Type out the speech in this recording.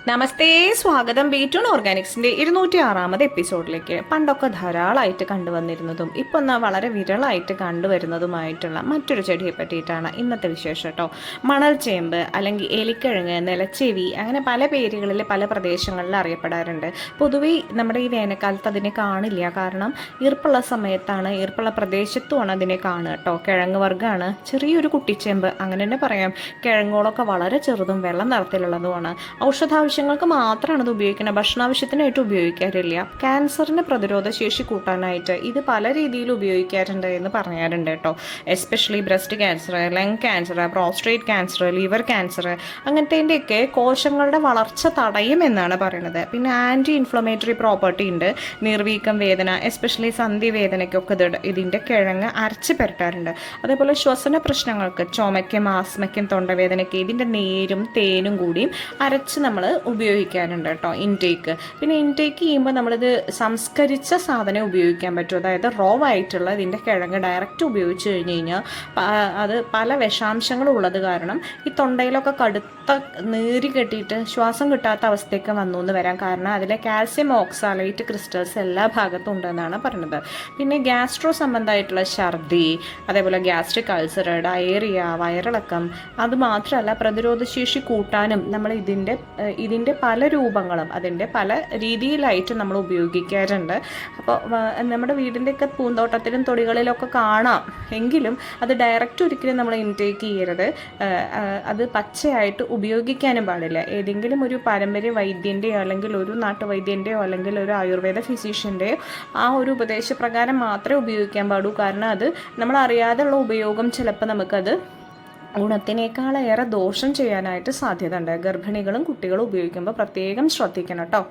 നമസ്തേ, സ്വാഗതം ബി2 ഓർഗാനിക്സിൻ്റെ 206-ാമത് എപ്പിസോഡിലേക്ക്. പണ്ടൊക്കെ ധാരാളമായിട്ട് കണ്ടുവന്നിരുന്നതും ഇപ്പോൾ എന്നാൽ വളരെ വിരളമായിട്ട് കണ്ടുവരുന്നതുമായിട്ടുള്ള മറ്റൊരു ചെടിയെ പറ്റിയിട്ടാണ് ഇന്നത്തെ വിശേഷം കേട്ടോ. മണൽ ചേമ്പ് അല്ലെങ്കിൽ എലിക്കിഴങ്ങ്, നിലച്ചെവി, അങ്ങനെ പല പേരുകളിൽ പല പ്രദേശങ്ങളിൽ അറിയപ്പെടാറുണ്ട്. പൊതുവെ നമ്മുടെ ഈ വേനൽക്കാലത്ത് അതിനെ കാണില്ല, കാരണം ഈർപ്പുള്ള സമയത്താണ്, ഈർപ്പുള്ള പ്രദേശത്തുമാണ് അതിനെ കാണുക കേട്ടോ. കിഴങ്ങ് വർഗ്ഗമാണ്, ചെറിയൊരു കുട്ടിച്ചേമ്പ് അങ്ങനെ തന്നെ പറയാം. കിഴങ്ങുകളൊക്കെ വളരെ ചെറുതും വെള്ള നിറത്തിലുള്ളതുമാണ്. ഔഷധാവശ്യങ്ങൾക്ക് മാത്രമാണ് ഇത് ഉപയോഗിക്കുന്നത്, ഭക്ഷണാവശ്യത്തിനായിട്ട് ഉപയോഗിക്കാറില്ല. ക്യാൻസറിന് പ്രതിരോധ ശേഷി കൂട്ടാനായിട്ട് ഇത് പല രീതിയിൽ ഉപയോഗിക്കാറുണ്ട് എന്ന് പറയാറുണ്ട് കേട്ടോ. Especially breast cancer, lung cancer, prostate cancer, liver cancer അങ്ങനത്തേൻ്റെയൊക്കെ കോശങ്ങളുടെ വളർച്ച തടയും എന്നാണ് പറയുന്നത്. പിന്നെ ആൻറ്റി ഇൻഫ്ലമേറ്ററി പ്രോപ്പർട്ടി ഉണ്ട്. നീർവീക്കം, വേദന, എസ്പെഷ്യലി സന്ധി വേദനയ്ക്കൊക്കെ ഇതിൻ്റെ കിഴങ്ങ് അരച്ച് പുരട്ടാറുണ്ട്. അതേപോലെ ശ്വസന പ്രശ്നങ്ങൾക്ക്, ചുമയ്ക്കും ആസ്മയ്ക്കും തൊണ്ടവേദനയ്ക്ക് ഇതിൻ്റെ നീരും തേനും കൂടിയും അരച്ച് നമ്മൾ ഉപയോഗിക്കാറുണ്ട് കേട്ടോ. ഇൻടേക്ക്, പിന്നെ ഇൻടേക്ക് ചെയ്യുമ്പോൾ നമ്മളിത് സംസ്കരിച്ച സാധനം ഉപയോഗിക്കാൻ പറ്റും. അതായത് റോ ആയിട്ടുള്ള ഇതിൻ്റെ കിഴങ്ങ് ഡയറക്റ്റ് ഉപയോഗിച്ച് കഴിഞ്ഞ് കഴിഞ്ഞാൽ അത് പല വിഷാംശങ്ങളും ഉള്ളത് കാരണം ഈ തൊണ്ടയിലൊക്കെ കടുത്ത നീരി കെട്ടിയിട്ട് ശ്വാസം കിട്ടാത്ത അവസ്ഥയൊക്കെ വന്നു എന്ന് വരാൻ കാരണം അതിലെ കാൽസ്യം ഓക്സാലേറ്റ് ക്രിസ്റ്റൽസ് എല്ലാ ഭാഗത്തും ഉണ്ടെന്നാണ് പറയുന്നത്. പിന്നെ ഗ്യാസ്ട്രോ സംബന്ധമായിട്ടുള്ള ഛർദി, അതേപോലെ ഗ്യാസ്ട്രിക് അൾസർ, ഡയേറിയ, വയറിളക്കം, അതുമാത്രമല്ല പ്രതിരോധശേഷി കൂട്ടാനും നമ്മൾ ഇതിൻ്റെ പല രൂപങ്ങളും അതിൻ്റെ പല രീതിയിലായിട്ട് നമ്മൾ ഉപയോഗിക്കാറുണ്ട്. അപ്പോൾ നമ്മുടെ വീടിൻ്റെയൊക്കെ പൂന്തോട്ടത്തിലും തൊടികളിലൊക്കെ കാണാം. എങ്കിലും അത് ഡയറക്റ്റ് ഒരിക്കലും നമ്മൾ ഇൻടേക്ക് ചെയ്യരുത്. അത് പച്ചയായിട്ട് ഉപയോഗിക്കാനും പാടില്ല. ഏതെങ്കിലും ഒരു പാരമ്പര്യ വൈദ്യൻ്റെയോ അല്ലെങ്കിൽ ഒരു നാട്ടുവൈദ്യൻ്റെയോ അല്ലെങ്കിൽ ഒരു ആയുർവേദ ഫിസിഷ്യൻ്റെയോ ആ ഒരു ഉപദേശപ്രകാരം മാത്രമേ ഉപയോഗിക്കാൻ പാടൂ. കാരണം അത് നമ്മൾ അറിയാതെയുള്ള ഉപയോഗം ചിലപ്പോൾ നമുക്കത് ഗുണത്തിനേക്കാളേറെ ദോഷം ചെയ്യാനായിട്ട് സാധ്യത ഉണ്ട്. ഗർഭിണികളും കുട്ടികളും ഉപയോഗിക്കുമ്പോൾ പ്രത്യേകം ശ്രദ്ധിക്കണം കേട്ടോ.